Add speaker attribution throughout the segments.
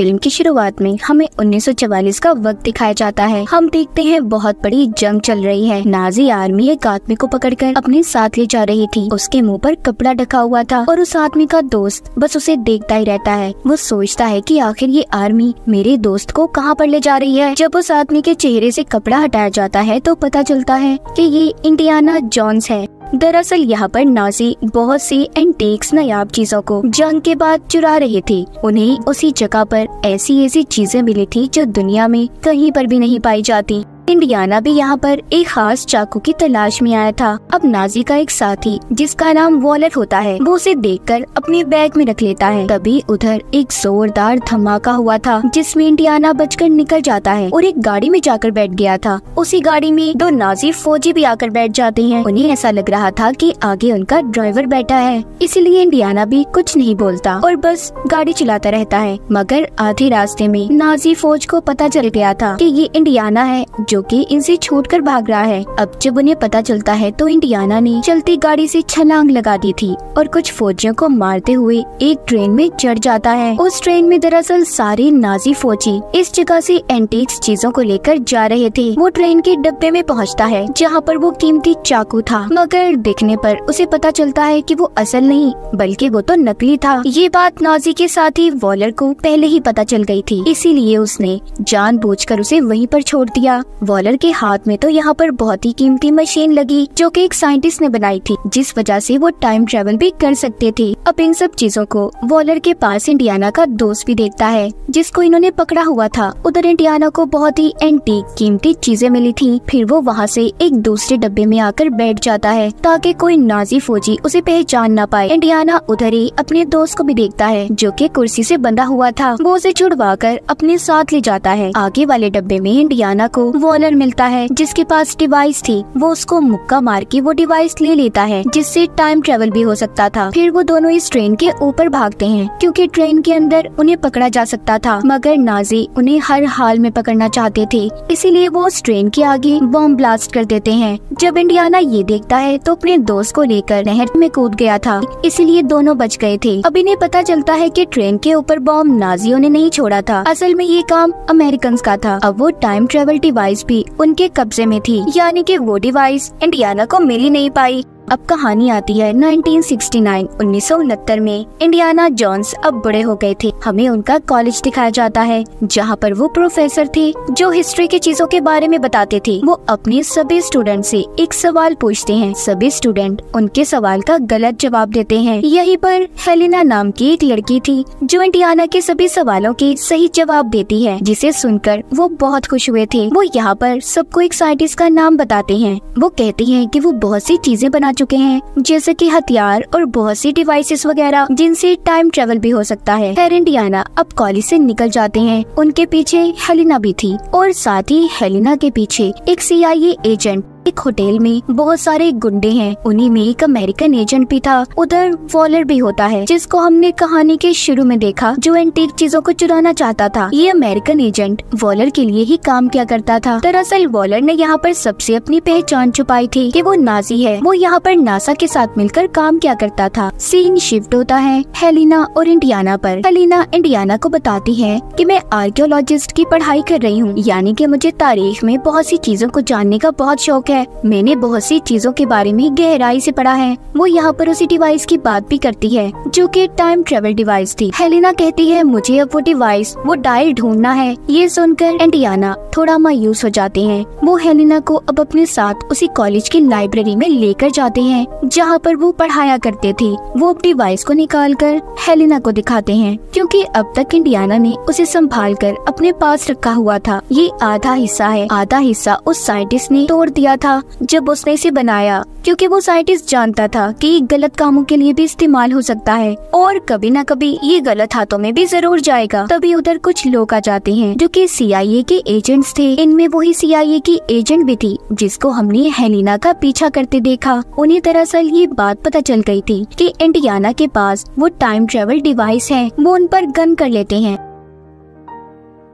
Speaker 1: Film की शुरुआत में हमें 1944 का वक्त दिखाया जाता है। हम देखते हैं बहुत बड़ी जंग चल रही है। नाजी आर्मी एक आदमी को पकड़कर अपने साथ ले जा रही थी। उसके मुंह पर कपड़ा ढका हुआ था और उस आदमी का दोस्त बस उसे देखता ही रहता है। वो सोचता है कि आखिर ये आर्मी मेरे दोस्त को कहाँ पर ले जा रही है। जब उस आदमी के चेहरे से कपड़ा हटाया जाता है तो पता चलता है कि ये इंडियाना जोन्स है। दरअसल यहाँ पर नाजी बहुत सी एंटीक्स नायाब चीजों को जंग के बाद चुरा रहे थे। उन्हें उसी जगह पर ऐसी चीजें मिली थी जो दुनिया में कहीं पर भी नहीं पाई जाती। इंडियाना भी यहाँ पर एक खास चाकू की तलाश में आया था। अब नाजी का एक साथी जिसका नाम वॉलर होता है वो उसे देखकर अपने बैग में रख लेता है। तभी उधर एक जोरदार धमाका हुआ था जिसमें इंडियाना बचकर निकल जाता है और एक गाड़ी में जाकर बैठ गया था। उसी गाड़ी में दो नाजी फौजी भी आकर बैठ जाते हैं। उन्हें ऐसा लग रहा था कि आगे उनका ड्राइवर बैठा है, इसीलिए इंडियाना भी कुछ नहीं बोलता और बस गाड़ी चलाता रहता है। मगर आधे रास्ते में नाजी फौज को पता चल गया था कि ये इंडियाना है जो कि इनसे छूटकर भाग रहा है। अब जब उन्हें पता चलता है तो इंडियाना ने चलती गाड़ी से छलांग लगा दी थी और कुछ फौजियों को मारते हुए एक ट्रेन में चढ़ जाता है। उस ट्रेन में दरअसल सारे नाजी फौजी इस जगह से एंटीक्स चीजों को लेकर जा रहे थे। वो ट्रेन के डब्बे में पहुंचता है जहाँ पर वो कीमती चाकू था, मगर दिखने पर उसे पता चलता है कि वो असल नहीं बल्कि वो तो नकली था। ये बात नाजी के साथी वॉलर को पहले ही पता चल गई थी, इसीलिए उसने जानबूझकर उसे वहीं पर छोड़ दिया। वॉलर के हाथ में तो यहाँ पर बहुत ही कीमती मशीन लगी जो कि एक साइंटिस्ट ने बनाई थी, जिस वजह से वो टाइम ट्रेवल भी कर सकते थे। अब इन सब चीजों को वॉलर के पास इंडियाना का दोस्त भी देखता है जिसको इन्होंने पकड़ा हुआ था। उधर इंडियाना को बहुत ही एंटीक कीमती चीजें मिली थी। फिर वो वहाँ से एक दूसरे डब्बे में आकर बैठ जाता है ताकि कोई नाजी फौजी उसे पहचान ना पाए। इंडियाना उधर ही अपने दोस्त को भी देखता है जो कि कुर्सी से बंधा हुआ था। वो उसे छुड़वा कर अपने साथ ले जाता है। आगे वाले डब्बे में इंडियाना को वॉलर मिलता है जिसके पास डिवाइस थी। वो उसको मुक्का मार के वो डिवाइस ले लेता है जिससे टाइम ट्रेवल भी हो सकता था। फिर वो दोनों इस ट्रेन के ऊपर भागते हैं क्योंकि ट्रेन के अंदर उन्हें पकड़ा जा सकता था, मगर नाजी उन्हें हर हाल में पकड़ना चाहते थे, इसीलिए वो उस ट्रेन के आगे बॉम्ब ब्लास्ट कर देते हैं। जब इंडियाना ये देखता है तो अपने दोस्त को लेकर नहर में कूद गया था, इसीलिए दोनों बच गए थे। अब इन्हें पता चलता है कि ट्रेन के ऊपर बॉम्ब नाजियों ने नहीं छोड़ा था, असल में ये काम अमेरिकन का था। अब वो टाइम ट्रेवल डिवाइस भी उनके कब्जे में थी, यानी कि वो डिवाइस इंडियाना को मिल ही नहीं पाई। अब कहानी आती है 1969 में। इंडियाना जोन्स अब बड़े हो गए थे। हमें उनका कॉलेज दिखाया जाता है जहाँ पर वो प्रोफेसर थे जो हिस्ट्री की चीजों के बारे में बताते थे। वो अपने सभी स्टूडेंट से एक सवाल पूछते हैं, सभी स्टूडेंट उनके सवाल का गलत जवाब देते हैं। यहीं पर हेलेना नाम की एक लड़की थी जो इंडियाना के सभी सवालों के सही जवाब देती है, जिसे सुनकर वो बहुत खुश हुए थे। वो यहाँ पर सबको एक साइंटिस्ट का नाम बताते हैं। वो कहती है कि वो बहुत सी चीजें बना चुके हैं, जैसे कि हथियार और बहुत सी डिवाइसेस वगैरह जिनसे टाइम ट्रेवल भी हो सकता है। खैर इंडियाना अब कॉलेज से निकल जाते हैं। उनके पीछे हेलेना भी थी और साथ ही हेलेना के पीछे एक CIA एजेंट। एक होटल में बहुत सारे गुंडे हैं, उन्हीं में एक अमेरिकन एजेंट भी था। उधर वॉलर भी होता है जिसको हमने कहानी के शुरू में देखा, जो एंटीक चीजों को चुराना चाहता था। ये अमेरिकन एजेंट वॉलर के लिए ही काम किया करता था। दरअसल वॉलर ने यहाँ पर सबसे अपनी पहचान छुपाई थी कि वो नाजी है। वो यहाँ पर नासा के साथ मिलकर काम किया करता था। सीन शिफ्ट होता है हेलेना और इंडियाना पर। हेलेना इंडियाना को बताती है कि मैं आर्कियोलॉजिस्ट की पढ़ाई कर रही हूँ, यानी कि मुझे तारीख में बहुत सी चीजों को जानने का बहुत शौक है। मैंने बहुत सी चीजों के बारे में गहराई से पढ़ा है। वो यहाँ पर उसी डिवाइस की बात भी करती है जो कि टाइम ट्रेवल डिवाइस थी। हेलेना कहती है मुझे अब वो डिवाइस, वो डायल ढूंढना है। ये सुनकर इंडियाना थोड़ा मायूस हो जाते हैं। वो हेलेना को अब अपने साथ उसी कॉलेज की लाइब्रेरी में लेकर जाते हैं जहाँ पर वो पढ़ाया करते थे। वो डिवाइस को निकाल कर हेलेना को दिखाते हैं क्योंकि अब तक इंडियाना ने उसे संभाल कर अपने पास रखा हुआ था। ये आधा हिस्सा है, आधा हिस्सा उस साइंटिस्ट ने तोड़ दिया था जब उसने इसे बनाया, क्योंकि वो साइंटिस्ट जानता था कि ये गलत कामों के लिए भी इस्तेमाल हो सकता है और कभी न कभी ये गलत हाथों में भी जरूर जाएगा। तभी उधर कुछ लोग आ जाते हैं जो कि CIA के एजेंट्स थे। इनमें वही CIA की एजेंट भी थी जिसको हमने हेलेना का पीछा करते देखा। उन्हें दरअसल ये बात पता चल गई थी कि इंडियाना के पास वो टाइम ट्रेवल डिवाइस है। वो उन पर गन कर लेते हैं।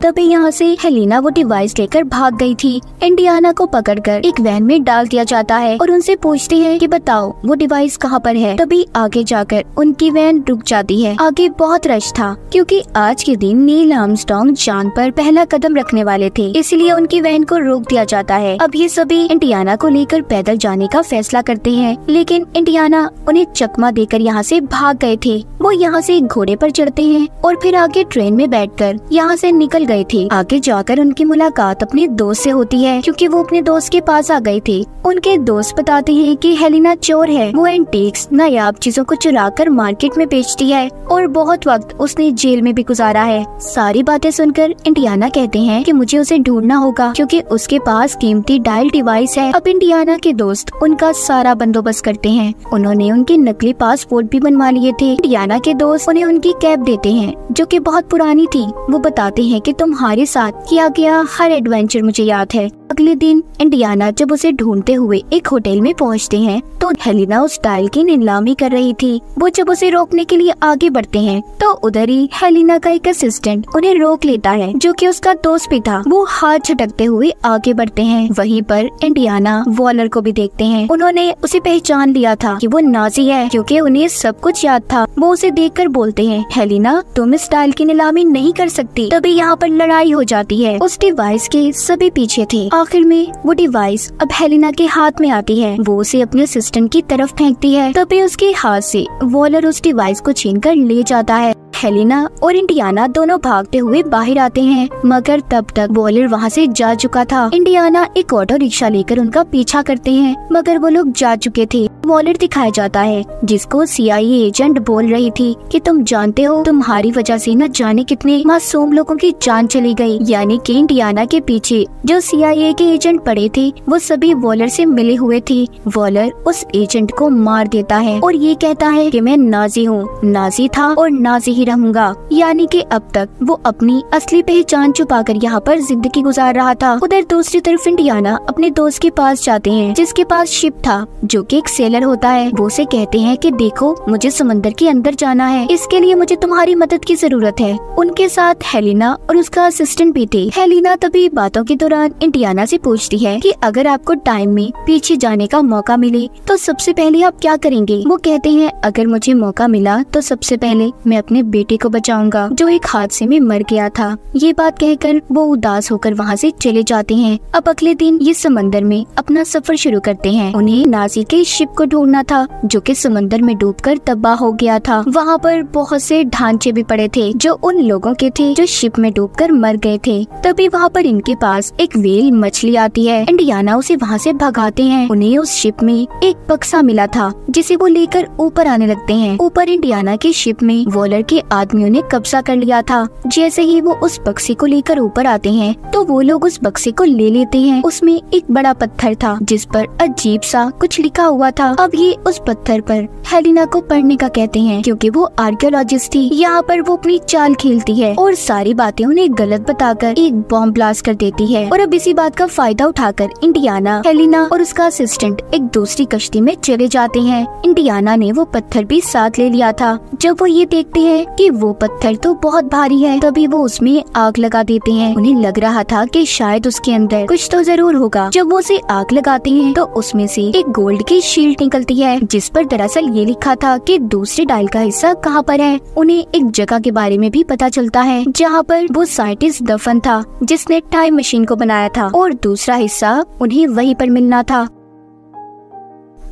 Speaker 1: तभी यहाँ से हेलिना वो डिवाइस लेकर भाग गई थी। इंडियाना को पकड़कर एक वैन में डाल दिया जाता है और उनसे पूछते हैं कि बताओ वो डिवाइस कहाँ पर है। तभी आगे जाकर उनकी वैन रुक जाती है। आगे बहुत रश था क्योंकि आज के दिन नील आर्मस्ट्रांग चांद पर पहला कदम रखने वाले थे, इसलिए उनकी वैन को रोक दिया जाता है। अब ये सभी इंडियाना को लेकर पैदल जाने का फैसला करते हैं, लेकिन इंडियाना उन्हें चकमा देकर यहाँ से भाग गए थे। वो यहाँ से घोड़े पर चढ़ते हैं और फिर आगे ट्रेन में बैठकर यहाँ से निकल गए थे। आगे जाकर उनकी मुलाकात अपने दोस्त से होती है क्योंकि वो अपने दोस्त के पास आ गए थे। उनके दोस्त बताते हैं कि हेलिना चोर है, वो एंटीक्स नायाब चीजों को चुराकर मार्केट में बेचती है और बहुत वक्त उसने जेल में भी गुजारा है। सारी बातें सुनकर इंडियाना कहते हैं कि मुझे उसे ढूंढना होगा क्योंकि उसके पास कीमती डायल डिवाइस है। अब इंडियाना के दोस्त उनका सारा बंदोबस्त करते हैं। उन्होंने उनके नकली पासपोर्ट भी बनवा लिए थे। इंडियाना के दोस्त उन्हें उनकी कैब देते हैं जो कि बहुत पुरानी थी। वो बताते हैं कि तुम्हारे साथ किया गया हर एडवेंचर मुझे याद है। अगले दिन इंडियाना जब उसे ढूंढते हुए एक होटल में पहुंचते हैं तो हेलिना उस डायल की नीलामी कर रही थी। वो जब उसे रोकने के लिए आगे बढ़ते हैं तो उधर ही हेलिना का एक असिस्टेंट उन्हें रोक लेता है जो कि उसका दोस्त भी था। वो हाथ झटकते हुए आगे बढ़ते हैं। वहीं पर इंडियाना वॉलर को भी देखते हैं। उन्होंने उसे पहचान लिया था कि वो नाजी है क्योंकि उन्हें सब कुछ याद था। वो उसे देखकर बोलते हैं हेलिना तुम इस डायल की नीलामी नहीं कर सकती। तभी यहाँ पर लड़ाई हो जाती है। उस डिवाइस के सभी पीछे थे। आखिर में वो डिवाइस अब हेलिना के हाथ में आती है। वो उसे अपने असिस्टेंट की तरफ फेंकती है। तभी उसके हाथ से वॉलर उस डिवाइस को छीनकर ले जाता है। हेलिना और इंडियाना दोनों भागते हुए बाहर आते हैं, मगर तब तक वॉलर वहाँ से जा चुका था। इंडियाना एक ऑटो रिक्शा लेकर उनका पीछा करते हैं, मगर वो लोग जा चुके थे। वॉलर दिखाया जाता है जिसको CIA एजेंट बोल रही थी कि तुम जानते हो तुम्हारी वजह से न जाने कितने मासूम लोगों की जान चली गई। यानी कि इंडियाना के पीछे जो CIA के एजेंट पड़े थे वो सभी वॉलर से मिले हुए थे। वॉलर उस एजेंट को मार देता है और ये कहता है कि मैं नाजी हूँ, नाजी था और नाजी ही रहूंगा। यानी कि अब तक वो अपनी असली पहचान छुपाकर यहाँ पर जिंदगी गुजार रहा था। उधर दूसरी तरफ इंडियाना अपने दोस्त के पास जाते हैं जिसके पास शिप था जो कि एक सेलर होता है। वो उसे कहते हैं कि देखो मुझे समंदर के अंदर जाना है, इसके लिए मुझे तुम्हारी मदद की जरूरत है। उनके साथ हेलिना और उसका असिस्टेंट भी थे। हेलिना तभी बातों के दौरान इंडियाना से पूछती है कि अगर आपको टाइम में पीछे जाने का मौका मिले तो सबसे पहले आप क्या करेंगे। वो कहते हैं अगर मुझे मौका मिला तो सबसे पहले मैं अपने बेटे को बचाऊंगा जो एक हादसे में मर गया था। ये बात कहकर वो उदास होकर वहाँ से चले जाते हैं। अब अगले दिन ये समंदर में अपना सफर शुरू करते हैं। उन्हें नाजी के शिप को ढूंढना था जो कि समंदर में डूबकर तबाह हो गया था। वहाँ पर बहुत से ढांचे भी पड़े थे जो उन लोगों के थे जो शिप में डूबकर मर गए थे। तभी वहाँ पर इनके पास एक व्हेल मछली आती है। इंडियाना उसे वहाँ से भगाते हैं। उन्हें उस शिप में एक बक्सा मिला था जिसे वो लेकर ऊपर आने लगते हैं। ऊपर इंडियाना की शिप में वॉलर के आदमियों ने कब्जा कर लिया था। जैसे ही वो उस बक्से को लेकर ऊपर आते हैं तो वो लोग उस बक्से को ले लेते हैं। उसमें एक बड़ा पत्थर था जिस पर अजीब सा कुछ लिखा हुआ था। अब ये उस पत्थर पर हेलिना को पढ़ने का कहते हैं क्योंकि वो आर्कियोलॉजिस्ट थी। यहाँ पर वो अपनी चाल खेलती है और सारी बातें उन्हें गलत बताकर एक बॉम्ब ब्लास्ट कर देती है। और अब इसी बात का फायदा उठाकर इंडियाना, हेलिना और उसका असिस्टेंट एक दूसरी कश्ती में चले जाते हैं। इंडियाना ने वो पत्थर भी साथ ले लिया था। जब वो ये देखते हैं कि वो पत्थर तो बहुत भारी है तभी वो उसमें आग लगा देते हैं। उन्हें लग रहा था कि शायद उसके अंदर कुछ तो जरूर होगा। जब वो उसे आग लगाते हैं तो उसमें से एक गोल्ड की शील्ड निकलती है जिस पर दरअसल ये लिखा था कि दूसरे डायल का हिस्सा कहाँ पर है। उन्हें एक जगह के बारे में भी पता चलता है जहाँ पर वो साइंटिस्ट दफन था जिसने टाइम मशीन को बनाया था और दूसरा हिस्सा उन्हें वहीं पर मिलना था।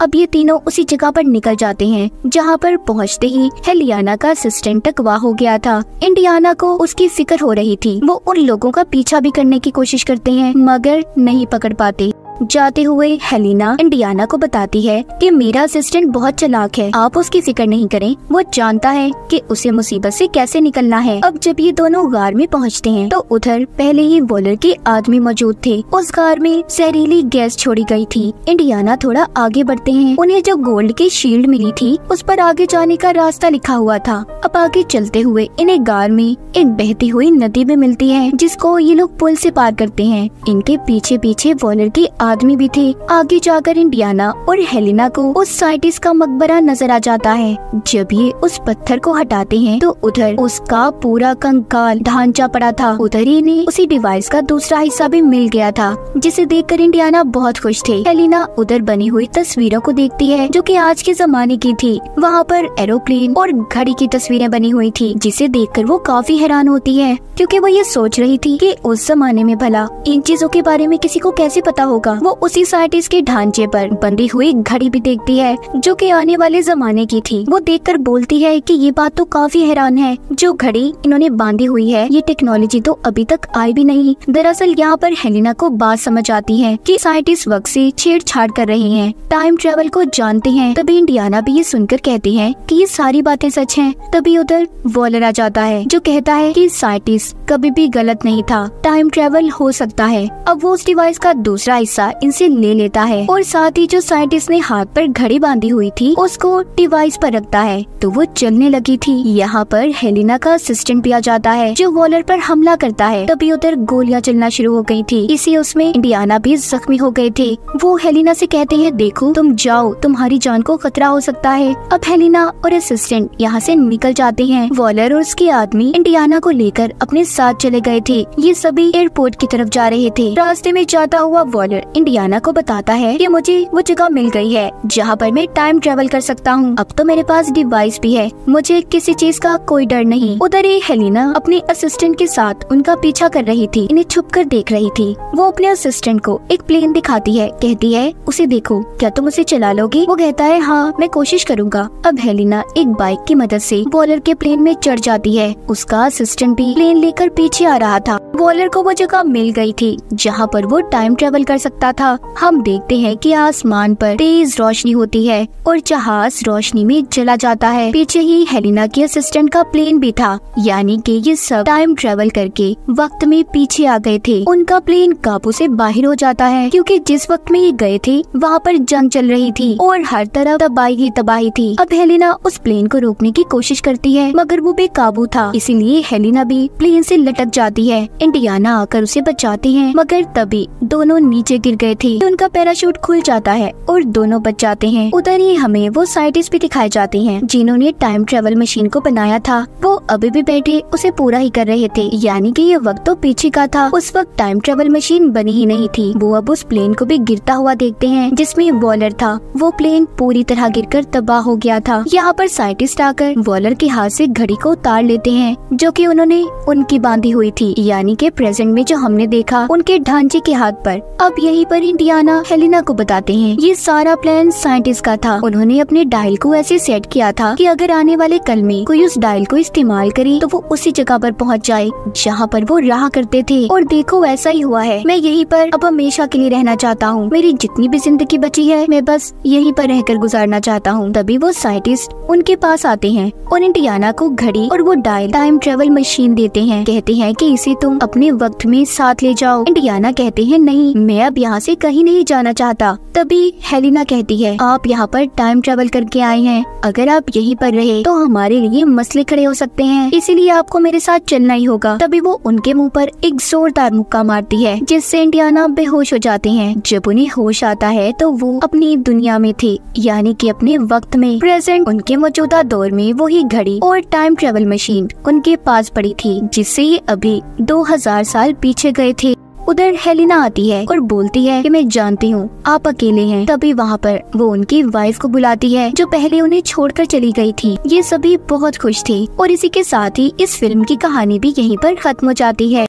Speaker 1: अब ये तीनों उसी जगह पर निकल जाते हैं जहाँ पर पहुँचते ही हेलियाना का असिस्टेंट अगवा हो गया था। इंडियाना को उसकी फिक्र हो रही थी। वो उन लोगों का पीछा भी करने की कोशिश करते हैं मगर नहीं पकड़ पाते। जाते हुए हेलिना इंडियाना को बताती है कि मेरा असिस्टेंट बहुत चालाक है, आप उसकी फिक्र नहीं करें, वो जानता है कि उसे मुसीबत से कैसे निकलना है। अब जब ये दोनों गार में पहुंचते हैं तो उधर पहले ही वॉलर के आदमी मौजूद थे। उस गार में जहरीली गैस छोड़ी गई थी। इंडियाना थोड़ा आगे बढ़ते हैं। उन्हें जो गोल्ड की शील्ड मिली थी उस पर आगे जाने का रास्ता लिखा हुआ था। अब आगे चलते हुए इन्हें गार में एक बहती हुई नदी भी मिलती है जिसको ये लोग पुल से पार करते हैं। इनके पीछे पीछे वॉलर के आदमी भी थे। आगे जाकर इंडियाना और हेलिना को उस साइंटिस्ट का मकबरा नजर आ जाता है। जब ये उस पत्थर को हटाते हैं तो उधर उसका पूरा कंकाल ढांचा पड़ा था। उधर ही ने उसी डिवाइस का दूसरा हिस्सा भी मिल गया था, जिसे देखकर इंडियाना बहुत खुश थे। हेलिना उधर बनी हुई तस्वीरों को देखती है जो कि आज के जमाने की थी। वहाँ पर एरोप्लेन और घड़ी की तस्वीरें बनी हुई थी, जिसे देखकर वो काफी हैरान होती है, क्योंकि वो ये सोच रही थी कि उस जमाने में भला इन चीजों के बारे में किसी को कैसे पता होगा। वो उसी साइंटिस्ट के ढांचे पर बंधी हुई घड़ी भी देखती है जो कि आने वाले जमाने की थी। वो देखकर बोलती है कि ये बात तो काफी हैरान है, जो घड़ी इन्होंने बांधी हुई है ये टेक्नोलॉजी तो अभी तक आई भी नहीं। दरअसल यहाँ पर हेलिना को बात समझ आती है कि साइंटिस्ट वक्त से छेड़छाड़ कर रहे हैं, टाइम ट्रेवल को जानते हैं। तभी इंडियाना भी ये सुनकर कहती है कि ये सारी बातें सच हैं। तभी उधर वॉलर आ जाता है जो कहता है कि साइंटिस्ट कभी भी गलत नहीं था, टाइम ट्रेवल हो सकता है। अब वो उस डिवाइस का दूसरा हिस्सा इनसे ले लेता है और साथ ही जो साइंटिस्ट ने हाथ पर घड़ी बांधी हुई थी उसको डिवाइस पर रखता है तो वो चलने लगी थी। यहाँ पर हेलिना का असिस्टेंट भी आ जाता है जो वॉलर पर हमला करता है। तभी उधर गोलियां चलना शुरू हो गई थी, इसी उसमें इंडियाना भी जख्मी हो गए थे। वो हेलिना से कहते हैं देखो तुम जाओ, तुम्हारी जान को खतरा हो सकता है। अब हेलिना और असिस्टेंट यहाँ से निकल जाते हैं। वॉलर और उसके आदमी इंडियाना को लेकर अपने साथ चले गए थे। ये सभी एयरपोर्ट की तरफ जा रहे थे। रास्ते में जाता हुआ वॉलर इंडियाना को बताता है कि मुझे वो जगह मिल गई है जहाँ पर मैं टाइम ट्रेवल कर सकता हूँ। अब तो मेरे पास डिवाइस भी है, मुझे किसी चीज का कोई डर नहीं। उधर ही हेलिना अपने असिस्टेंट के साथ उनका पीछा कर रही थी, इन्हें छुपकर देख रही थी। वो अपने असिस्टेंट को एक प्लेन दिखाती है, कहती है उसे देखो, क्या तुम उसे चला लोगे? वो कहता है हाँ मैं कोशिश करूँगा। अब हेलिना एक बाइक की मदद से वॉलर के प्लेन में चढ़ जाती है। उसका असिस्टेंट भी प्लेन लेकर पीछे आ रहा था। वॉलर को वो जगह मिल गई थी जहाँ पर वो टाइम ट्रेवल कर सकता था। हम देखते हैं कि आसमान पर तेज रोशनी होती है और जहाज रोशनी में चला जाता है। पीछे ही हेलिना के असिस्टेंट का प्लेन भी था, यानी कि ये सब टाइम ट्रेवल करके वक्त में पीछे आ गए थे। उनका प्लेन काबू से बाहर हो जाता है क्योंकि जिस वक्त में ये गए थे वहाँ पर जंग चल रही थी और हर तरफ तबाही ही तबाही थी। अब हेलिना उस प्लेन को रोकने की कोशिश करती है मगर वो बेकाबू था, इसीलिए हेलिना भी प्लेन से लटक जाती है। इंडियाना आकर उसे बचाते हैं मगर तभी दोनों नीचे गिर गए थे। उनका पैराशूट खुल जाता है और दोनों बच जाते हैं। उधर ही हमें वो साइंटिस्ट भी दिखाए जाते हैं जिन्होंने टाइम ट्रेवल मशीन को बनाया था। वो अभी भी बैठे उसे पूरा ही कर रहे थे, यानी कि ये वक्त तो पीछे का था। उस वक्त टाइम ट्रेवल मशीन बनी ही नहीं थी। वो अब उस प्लेन को भी गिरता हुआ देखते हैं जिसमें वॉलर था। वो प्लेन पूरी तरह गिरकर तबाह हो गया था। यहाँ पर साइंटिस्ट आकर वॉलर के हाथ से घड़ी को उतार लेते हैं जो कि उन्होंने उनकी बांधी हुई थी, यानी कि प्रेजेंट में जो हमने देखा उनके ढांचे के हाथ पर। अब यहीं पर इंडियाना हेलिना को बताते हैं ये सारा प्लान साइंटिस्ट का था। उन्होंने अपने डायल को ऐसे सेट किया था कि अगर आने वाले कल में कोई उस डायल को इस्तेमाल करे तो वो उसी जगह पर पहुंच जाए जहाँ पर वो रहा करते थे। और देखो वैसा ही हुआ है। मैं यहीं पर अब हमेशा के लिए रहना चाहता हूँ। मेरी जितनी भी जिंदगी बची है मैं बस यहीं पर रहकर गुजारना चाहता हूँ। तभी वो साइंटिस्ट उनके पास आते हैं और इंडियाना को घड़ी और वो डायल टाइम ट्रेवल मशीन देते हैं। कहते हैं कि इसे तुम अपने वक्त में साथ ले जाओ। इंडियाना कहते हैं नहीं, मैं अब यहाँ से कहीं नहीं जाना चाहता। तभी हेलिना कहती है आप यहाँ पर टाइम ट्रेवल करके आए हैं, अगर आप यहीं पर रहे तो हमारे लिए मसले खड़े हो सकते हैं, इसीलिए आपको मेरे साथ चलना ही होगा। तभी वो उनके मुंह पर एक जोरदार मुक्का मारती है जिससे इंडियाना बेहोश हो जाते हैं। जब उन्हें होश आता है तो वो अपनी दुनिया में थे, यानी कि अपने वक्त में। प्रेजेंट उनके मौजूदा दौर में वही घड़ी और टाइम ट्रेवल मशीन उनके पास पड़ी थी जिससे ये अभी 2000 साल पीछे गए थे। उधर हेलिना आती है और बोलती है कि मैं जानती हूँ आप अकेले हैं। तभी वहाँ पर वो उनकी वाइफ को बुलाती है जो पहले उन्हें छोड़कर चली गई थी। ये सभी बहुत खुश थे और इसी के साथ ही इस फिल्म की कहानी भी यहीं पर खत्म हो जाती है।